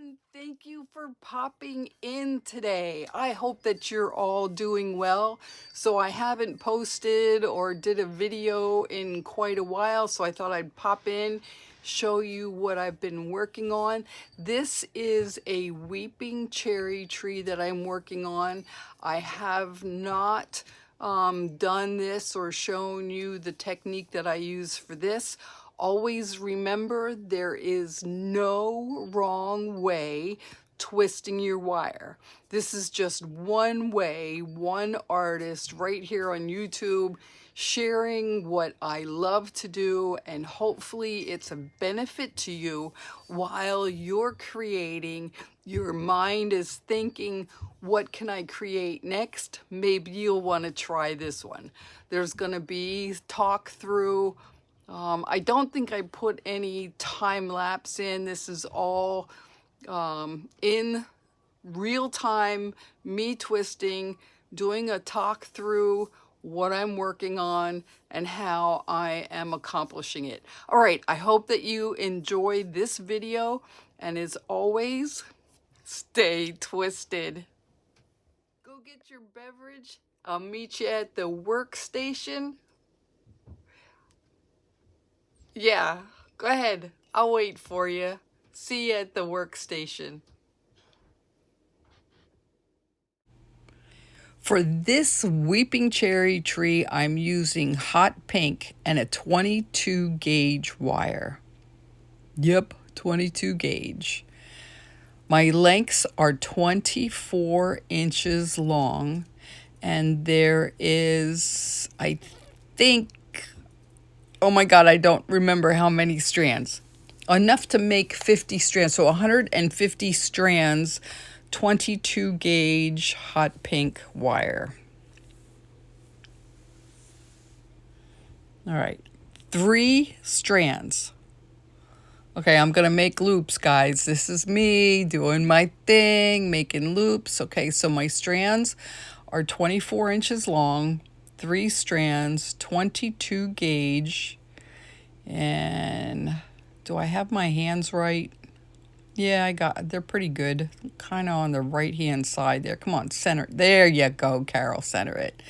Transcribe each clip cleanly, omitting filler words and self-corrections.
everyone. Thank you for popping in today. I hope that you're all doing well. So I haven't posted or did a video in quite a while, so I thought I'd pop in, show you what I've been working on. This is a weeping cherry tree that I'm working on. I have not done this or shown you the technique that I use for this. Always remember, there is no wrong way twisting your wire. This is just one way, one artist right here on YouTube sharing what I love to do, and hopefully it's a benefit to you while you're creating. Your mind is thinking, what can I create next? Maybe you'll want to try this one. There's going to be talk through. I don't think I put any time lapse in. This is all in real time, me twisting, doing a talk through what I'm working on and how I am accomplishing it. All right, I hope that you enjoyed this video, and as always, stay twisted. Go get your beverage. I'll meet you at the workstation. Yeah, go ahead. I'll wait for you. See you at the workstation. For this weeping cherry tree, I'm using hot pink and a 22 gauge wire. Yep, 22 gauge. My lengths are 24 inches long, and there is, I think, oh my God, I don't remember how many strands. Enough to make 50 strands. So 150 strands, 22 gauge hot pink wire. All right, 3 strands. Okay, I'm gonna make loops, guys. This is me doing my thing, making loops. Okay, so my strands are 24 inches long, 3 strands, 22 gauge. And do I have my hands right? Yeah, they're pretty good. Kind of on the right-hand side there. Come on, center. There you go, Carol, center it.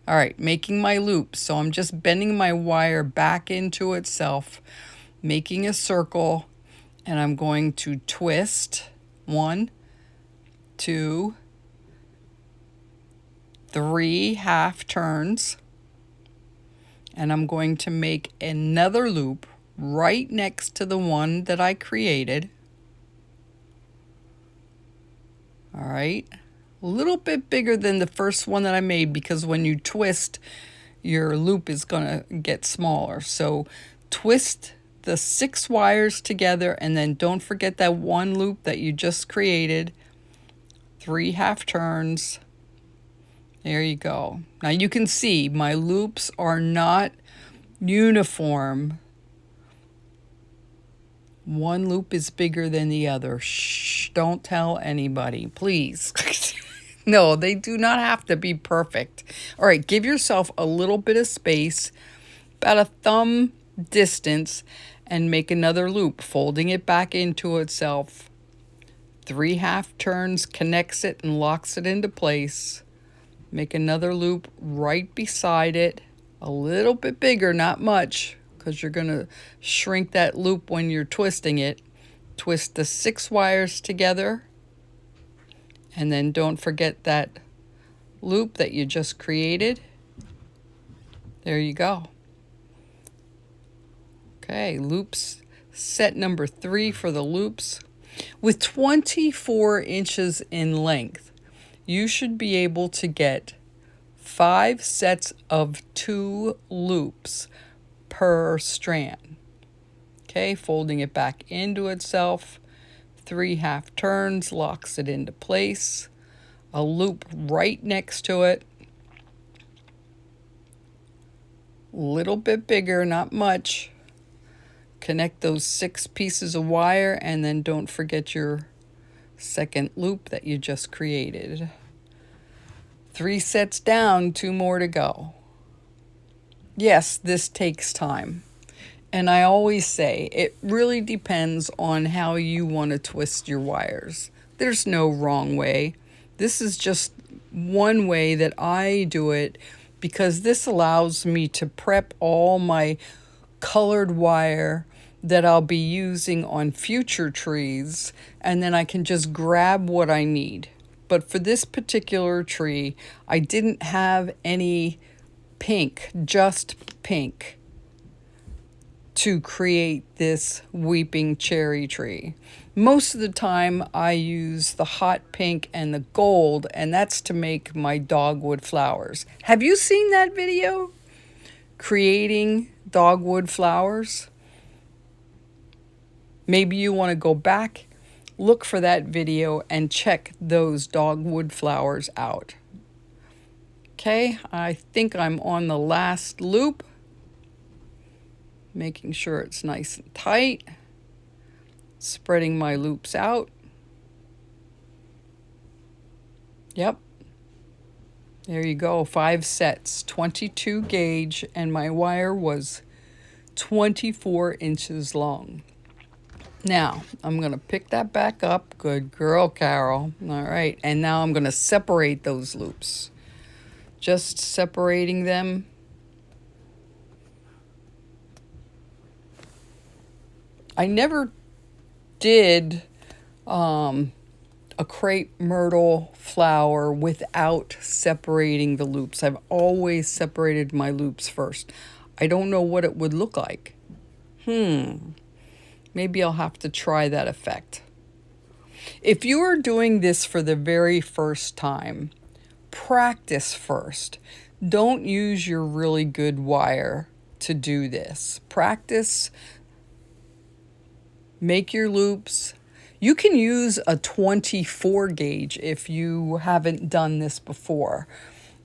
All right, making my loop. So I'm just bending my wire back into itself, making a circle, and I'm going to twist 1, 2, 3 half turns, and I'm going to make another loop right next to the one that I created. All right, a little bit bigger than the first one that I made, because when you twist, your loop is gonna get smaller. So twist the 6 wires together, and then don't forget that one loop that you just created. 3 half turns. There you go. Now you can see my loops are not uniform. One loop is bigger than the other. Shh, don't tell anybody, please. No, they do not have to be perfect. All right, give yourself a little bit of space, about a thumb distance, and make another loop, folding it back into itself. 3 half turns, connects it and locks it into place. Make another loop right beside it, a little bit bigger, not much, because you're going to shrink that loop when you're twisting it. Twist the 6 wires together, and then don't forget that loop that you just created. There you go. Okay, loops, set number 3 for the loops. With 24 inches in length, you should be able to get 5 sets of 2 loops per strand. Okay, folding it back into itself, 3 half turns, locks it into place, a loop right next to it, a little bit bigger, not much. Connect those 6 pieces of wire, and then don't forget your second loop that you just created. 3 sets down, 2 more to go. Yes, this takes time. And I always say, it really depends on how you want to twist your wires. There's no wrong way. This is just one way that I do it because this allows me to prep all my colored wire that I'll be using on future trees, and then I can just grab what I need. But for this particular tree, I didn't have any pink, just pink, to create this weeping cherry tree. Most of the time I use the hot pink and the gold, and that's to make my dogwood flowers. Have you seen that video? Creating dogwood flowers? Maybe you want to go back, look for that video, and check those dogwood flowers out. Okay, I think I'm on the last loop. Making sure it's nice and tight. Spreading my loops out. Yep. There you go, 5 sets, 22 gauge, and my wire was 24 inches long. Now, I'm going to pick that back up. Good girl, Carol. All right, and now I'm going to separate those loops. Just separating them. I never did a crepe myrtle flower without separating the loops. I've always separated my loops first. I don't know what it would look like. Maybe I'll have to try that effect. If you are doing this for the very first time, practice first. Don't use your really good wire to do this. Practice. Make your loops. You can use a 24 gauge if you haven't done this before.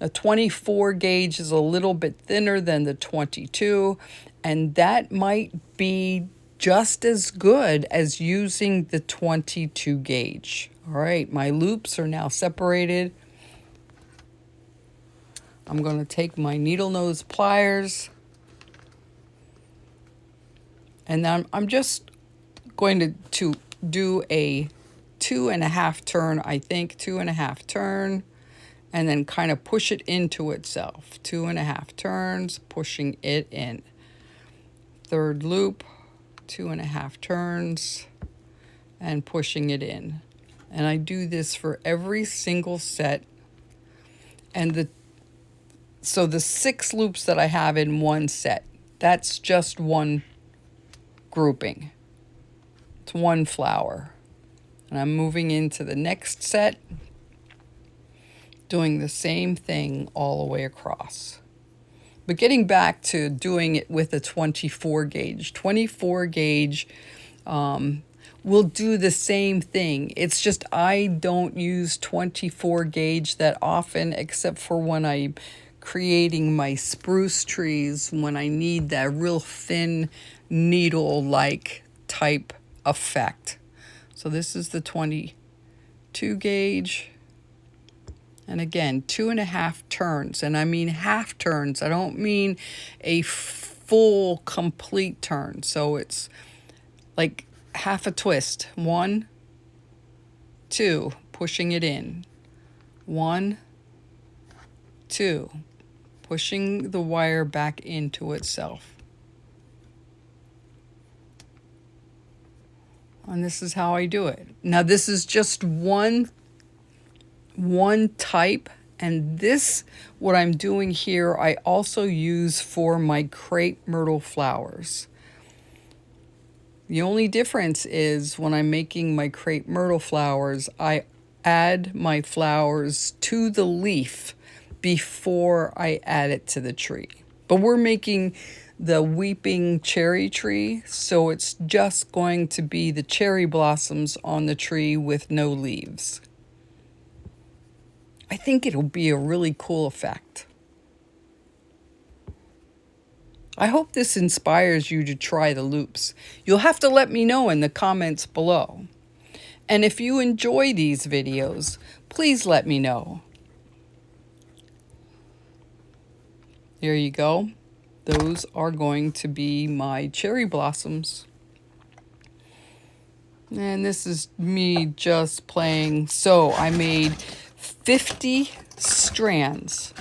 A 24 gauge is a little bit thinner than the 22, and that might be just as good as using the 22 gauge. All right, my loops are now separated. I'm going to take my needle nose pliers, and then I'm just going to do a 2.5 turn, I think, 2.5 turn, and then kind of push it into itself. 2.5 turns, pushing it in. Third loop, 2.5 turns, and pushing it in. And I do this for every single set. And so the 6 loops that I have in one set, that's just one grouping. It's one flower. And I'm moving into the next set, doing the same thing all the way across. But getting back to doing it with a 24 gauge. 24 gauge will do the same thing. It's just I don't use 24 gauge that often, except for when I'm creating my spruce trees, when I need that real thin needle-like type effect. So this is the 22 gauge. And again, 2.5 turns. And I mean half turns. I don't mean a full, complete turn. So it's like half a twist. 1, 2, pushing it in. 1, 2, pushing the wire back into itself. And this is how I do it. Now this is just one type, and this, what I'm doing here, I also use for my crepe myrtle flowers. The only difference is when I'm making my crepe myrtle flowers, I add my flowers to the leaf before I add it to the tree. But we're making the weeping cherry tree, so it's just going to be the cherry blossoms on the tree with no leaves. I think it'll be a really cool effect. I hope this inspires you to try the loops. You'll have to let me know in the comments below. And if you enjoy these videos, please let me know. There you go. those are going to be my cherry blossoms. And this is me just playing. So I made 50 strands,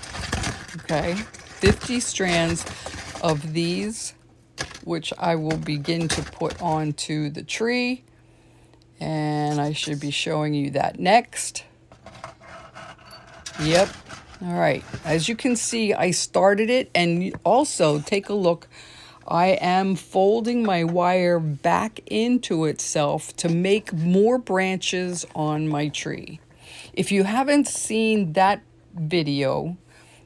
okay? 50 strands of these, which I will begin to put onto the tree. And I should be showing you that next. Yep. All right. As you can see, I started it, and also take a look. I am folding my wire back into itself to make more branches on my tree. If you haven't seen that video,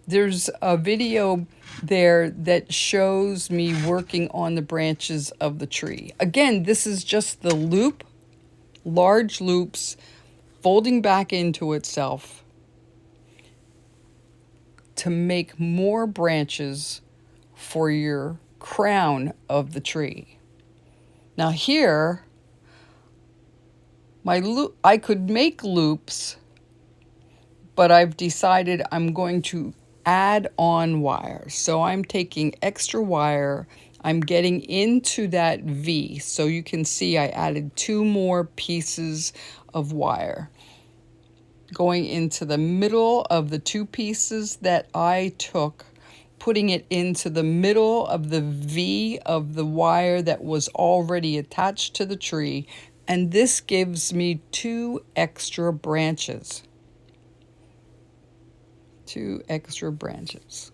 there's a video there that shows me working on the branches of the tree. Again, this is just the loop, large loops, folding back into itself to make more branches for your crown of the tree. Now here, I could make loops, but I've decided I'm going to add on wire. So I'm taking extra wire, I'm getting into that V. So you can see I added 2 more pieces of wire, going into the middle of the 2 pieces that I took, putting it into the middle of the V of the wire that was already attached to the tree. And this gives me 2 extra branches. 2 extra branches.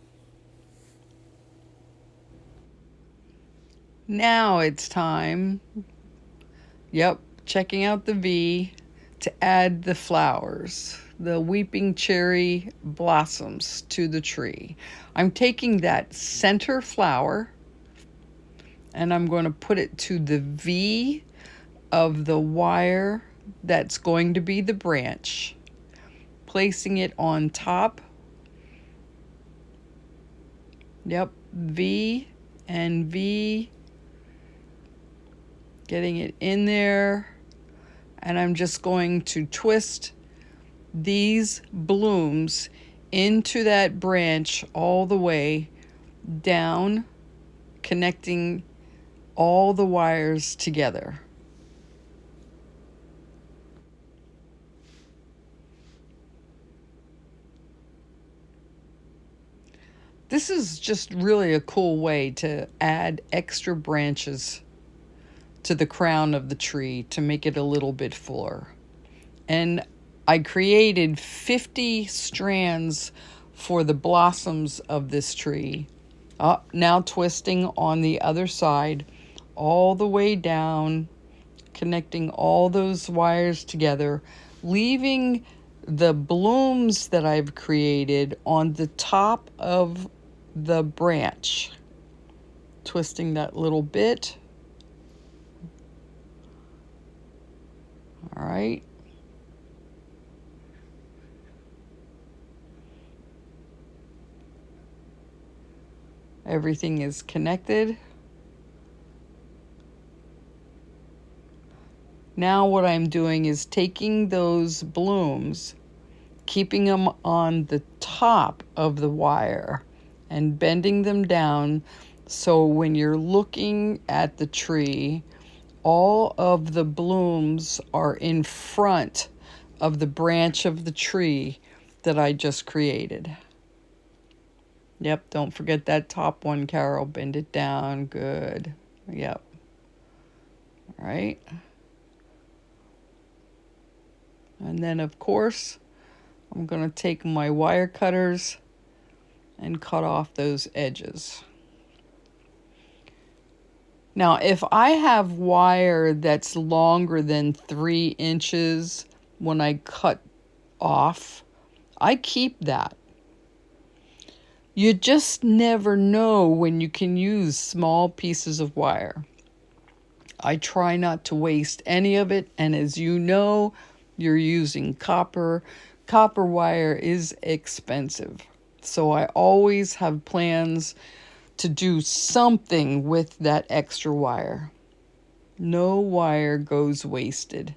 Now it's time, yep, checking out the V, to add the flowers, the weeping cherry blossoms to the tree. I'm taking that center flower and I'm going to put it to the V of the wire that's going to be the branch, placing it on top. Yep, V and V, getting it in there. And I'm just going to twist these blooms into that branch all the way down, connecting all the wires together. This is just really a cool way to add extra branches to the crown of the tree to make it a little bit fuller. And I created 50 strands for the blossoms of this tree. Now twisting on the other side all the way down, connecting all those wires together, leaving the blooms that I've created on the top of the branch, twisting that little bit. All right. Everything is connected. Now what I'm doing is taking those blooms, keeping them on the top of the wire and bending them down so when you're looking at the tree, all of the blooms are in front of the branch of the tree that I just created. Yep, don't forget that top one, Carol. Bend it down. Good. Yep. All right. And then, of course, I'm going to take my wire cutters and cut off those edges. Now, if I have wire that's longer than 3 inches when I cut off, I keep that. You just never know when you can use small pieces of wire. I try not to waste any of it, and as you know, you're using copper. Copper wire is expensive, so I always have plans to do something with that extra wire. No wire goes wasted.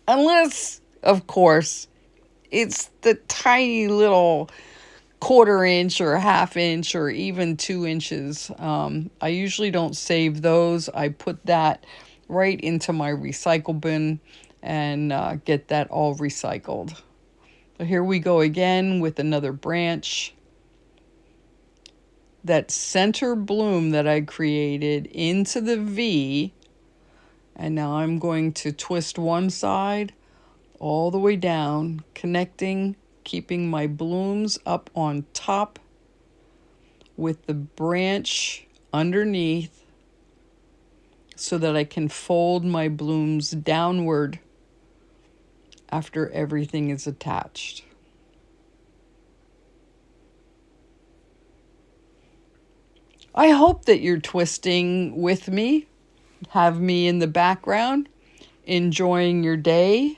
Unless, of course, it's the tiny little 1/4 inch or 1/2 inch or even 2 inches. I usually don't save those. I put that right into my recycle bin and get that all recycled. So here we go again with another branch. That center bloom that I created into the V, and now I'm going to twist one side all the way down, connecting, keeping my blooms up on top with the branch underneath so that I can fold my blooms downward after everything is attached. I hope that you're twisting with me. Have me in the background, enjoying your day.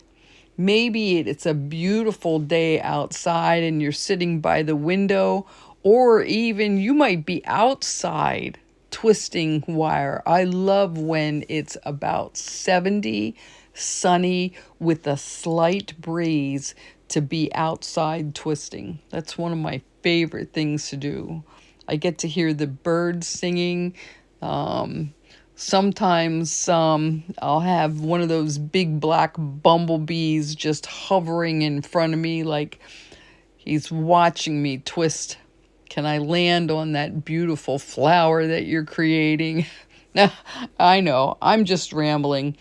Maybe it's a beautiful day outside and you're sitting by the window, or even you might be outside twisting wire. I love when it's about 70, sunny, with a slight breeze to be outside twisting. That's one of my favorite things to do. I get to hear the birds singing. Sometimes I'll have one of those big black bumblebees just hovering in front of me like he's watching me twist. Can I land on that beautiful flower that you're creating? I know, I'm just rambling,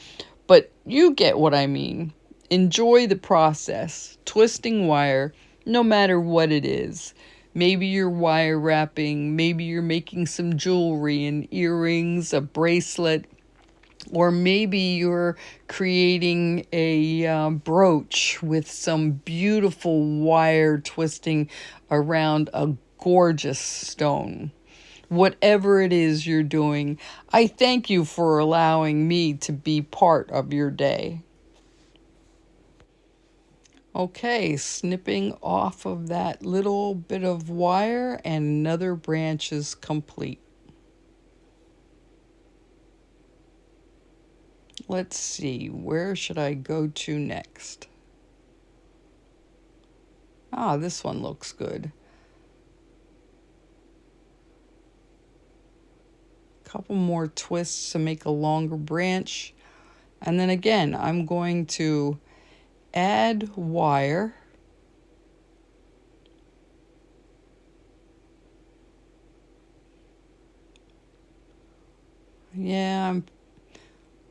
but you get what I mean. Enjoy the process. Twisting wire, no matter what it is. Maybe you're wire wrapping, maybe you're making some jewelry and earrings, a bracelet, or maybe you're creating a brooch with some beautiful wire twisting around a gorgeous stone. Whatever it is you're doing, I thank you for allowing me to be part of your day. Okay, snipping off of that little bit of wire and another branch is complete. Let's see, where should I go to next? Ah, this one looks good. Couple more twists to make a longer branch. And then again, I'm going to add wire. Yeah, I'm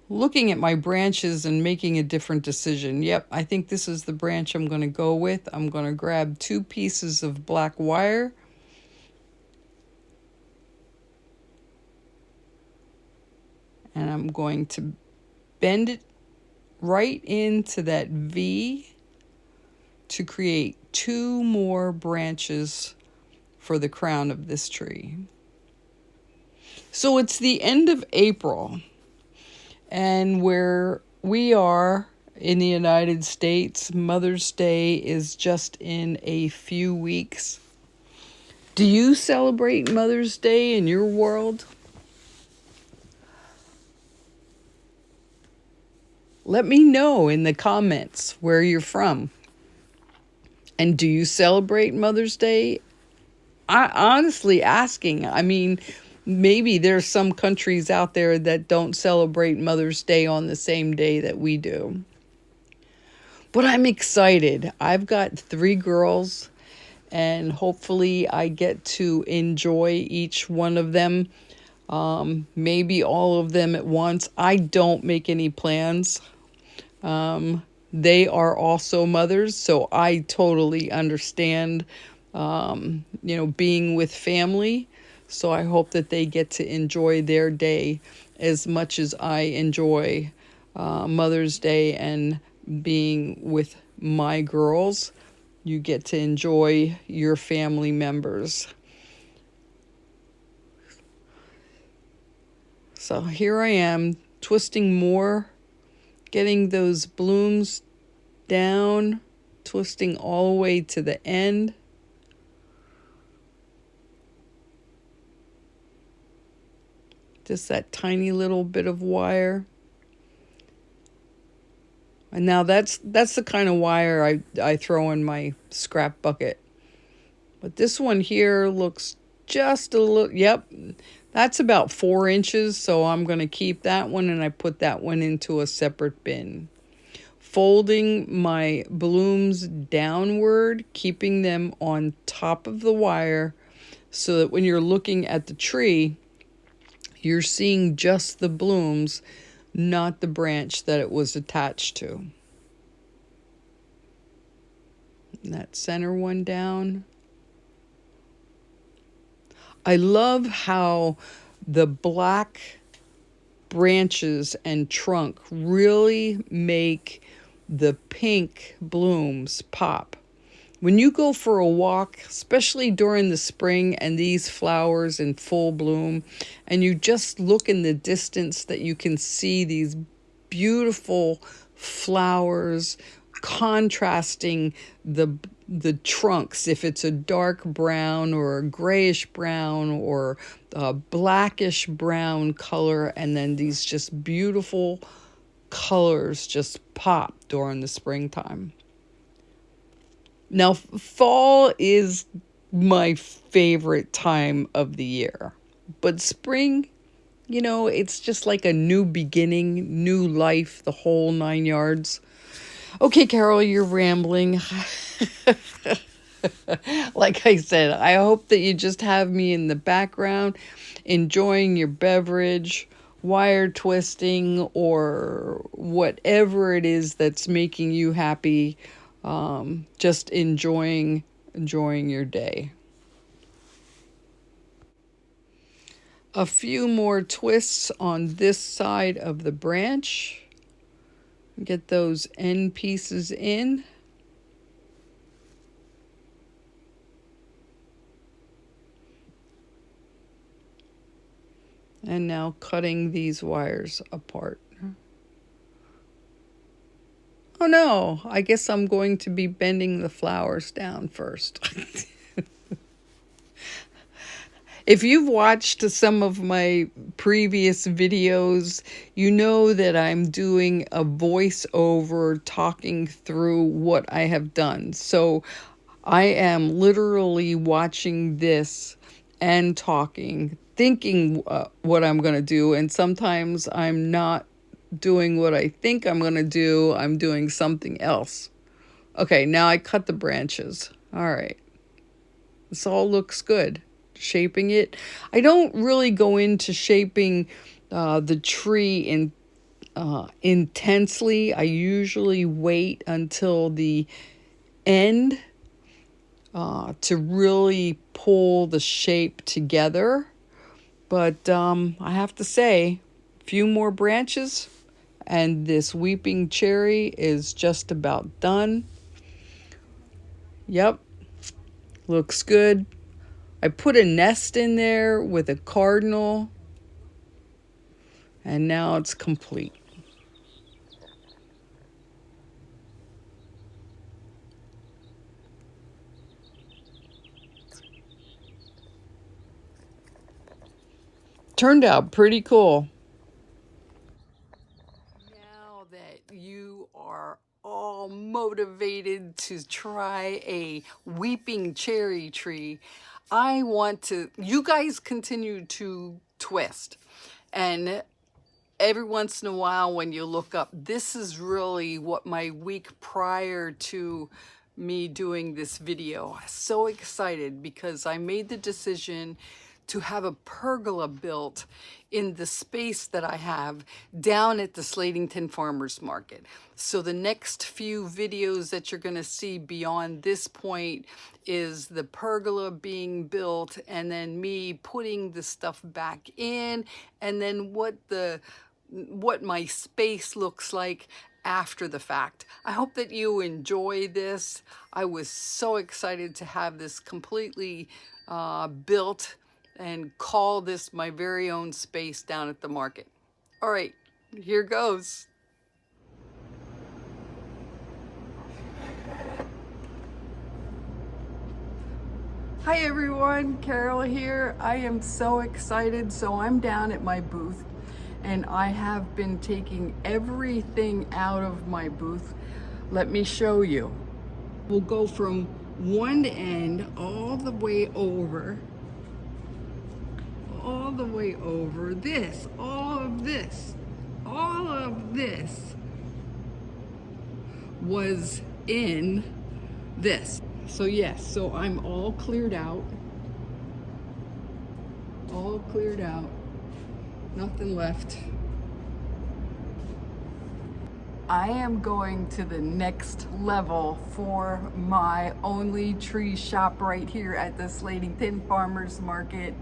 looking at my branches and making a different decision. Yep, I think this is the branch I'm going to go with. I'm going to grab 2 pieces of black wire. And I'm going to bend it right into that V to create 2 more branches for the crown of this tree. So it's the end of April, and where we are in the United States, Mother's Day is just in a few weeks. Do you celebrate Mother's Day in your world? Let me know in the comments where you're from. And do you celebrate Mother's Day? I honestly asking. I mean, maybe there's some countries out there that don't celebrate Mother's Day on the same day that we do. But I'm excited. I've got 3 girls, and hopefully I get to enjoy each one of them. Maybe all of them at once. I don't make any plans. They are also mothers, so I totally understand, being with family. So I hope that they get to enjoy their day as much as I enjoy Mother's Day and being with my girls. You get to enjoy your family members. So here I am, twisting more, getting those blooms down, twisting all the way to the end. Just that tiny little bit of wire. And now that's the kind of wire I throw in my scrap bucket. But this one here looks just a little, yep, that's about 4 inches. So I'm going to keep that one, and I put that one into a separate bin. Folding my blooms downward, keeping them on top of the wire so that when you're looking at the tree, you're seeing just the blooms, not the branch that it was attached to. And that center one down. I love how the black branches and trunk really make the pink blooms pop. When you go for a walk, especially during the spring and these flowers in full bloom, and you just look in the distance, that you can see these beautiful flowers contrasting the trunks, if it's a dark brown or a grayish brown or a blackish brown color, and then these just beautiful colors just pop during the springtime. Now, fall is my favorite time of the year, but spring, you know, it's just like a new beginning, new life, the whole 9 yards. Okay, Carol, you're rambling. Like I said, I hope that you just have me in the background, enjoying your beverage, wire twisting, or whatever it is that's making you happy. Just enjoying your day. A few more twists on this side of the branch. Get those end pieces in. And now cutting these wires apart. Oh no, I guess I'm going to be bending the flowers down first. If you've watched some of my previous videos, you know that I'm doing a voiceover talking through what I have done. So I am literally watching this and talking, thinking what I'm going to do. And sometimes I'm not doing what I think I'm going to do. I'm doing something else. Okay, now I cut the branches. All right. This all looks good. Shaping it. I don't really go into shaping the tree intensely. I usually wait until the end to really pull the shape together. But I have to say, a few more branches and this weeping cherry is just about done. Yep, looks good. I put a nest in there with a cardinal, and now it's complete. Turned out pretty cool. Now that you are all motivated to try a weeping cherry tree, I want to, you guys continue to twist. And every once in a while when you look up, this is really what my week prior to me doing this video. I was so excited because I made the decision to have a pergola built in the space that I have down at the Slatington Farmers Market. So the next few videos that you're going to see beyond this point is the pergola being built, and then me putting the stuff back in, and then what my space looks like after the fact. I hope that you enjoy this. I was so excited to have this completely built and call this my very own space down at the market. All right, here goes. Hi everyone, Carol here. I am so excited. So I'm down at my booth and I have been taking everything out of my booth. Let me show you. We'll go from one end all the way over, this, all of this was in this. So yes, so I'm all cleared out, nothing left. I am going to the next level for my Onlytrees shop right here at this Slatington Farmers Market.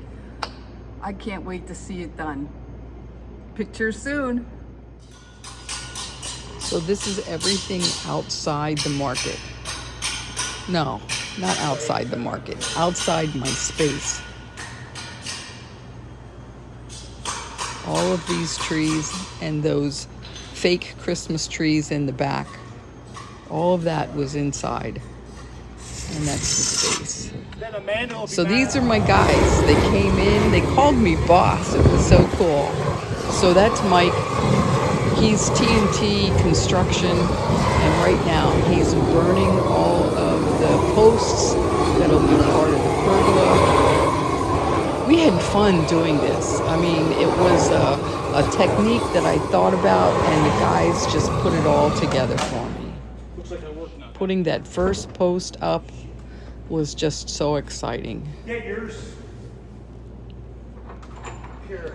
I can't wait to see it done. Pictures soon. So this is everything outside the market. No, not outside the market, outside my space. All of these trees and those fake Christmas trees in the back, all of that was inside, and that's the space. So these are my guys. They came in, they called me boss. It was so cool. So that's Mike. He's TNT Construction, and right now he's burning all of the posts that'll be part of the pergola. We had fun doing this. I mean, it was a technique that I thought about, and the guys just put it all together for me. Putting that first post up was just so exciting. Get yours. Here.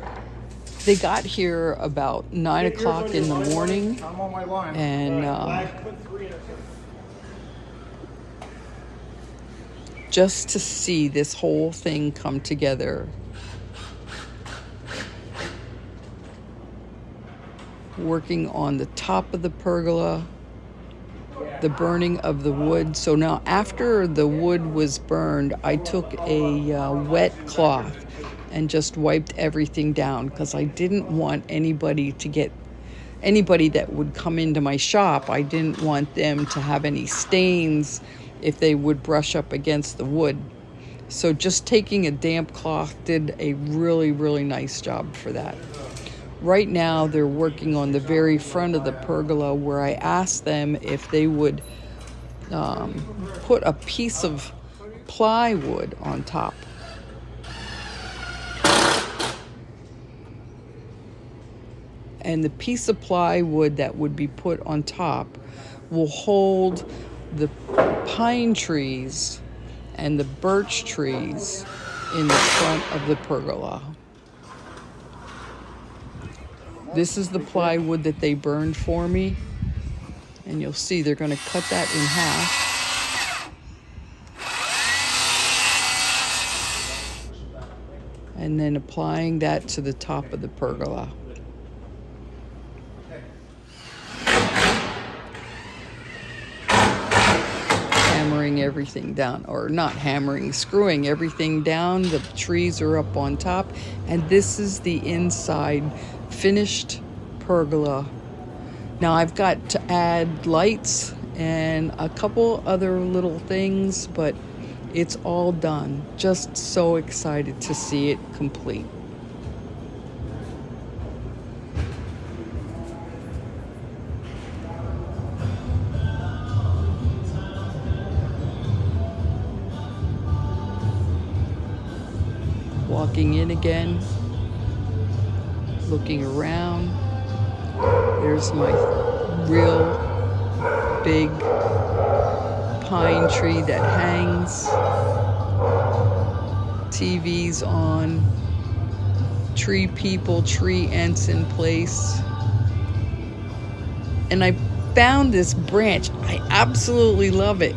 They got here about 9 o'clock in the morning, I'm on my line. and just to see this whole thing come together. Working on the top of the pergola, the burning of the wood. So now after the wood was burned, I took a wet cloth and just wiped everything down, because I didn't want anybody that would come into my shop, I didn't want them to have any stains if they would brush up against the wood. So just taking a damp cloth did a really, really nice job for that. Right now they're working on the very front of the pergola, where I asked them if they would put a piece of plywood on top. And the piece of plywood that would be put on top will hold the pine trees and the birch trees in the front of the pergola. This is the plywood that they burned for me, and you'll see they're going to cut that in half. And then applying that to the top of the pergola. Hammering everything down, or not hammering, screwing everything down. The trees are up on top, and this is the inside finished pergola. Now I've got to add lights and a couple other little things, but it's all done. Just so excited to see it complete. Walking in again, looking around. There's my real big pine tree that hangs. TV's on. Tree people, tree ants in place. And I found this branch. I absolutely love it.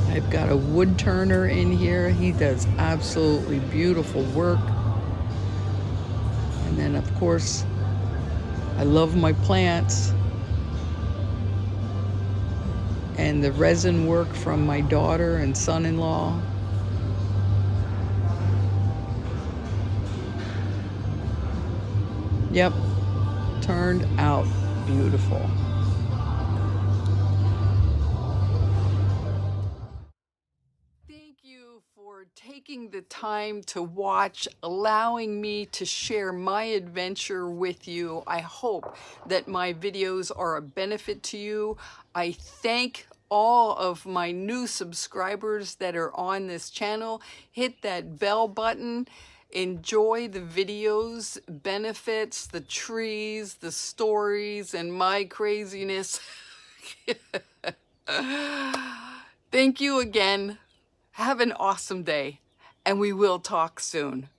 I've got a wood turner in here. He does absolutely beautiful work. And then of course, I love my plants. And the resin work from my daughter and son-in-law. Yep, turned out beautiful. Thank you for taking the time to watch, allowing me to share my adventure with you. I hope that my videos are a benefit to you. I thank all of my new subscribers that are on this channel. Hit that bell button. Enjoy the videos, benefits, the trees, the stories, and my craziness. Thank you again. Have an awesome day, and we will talk soon.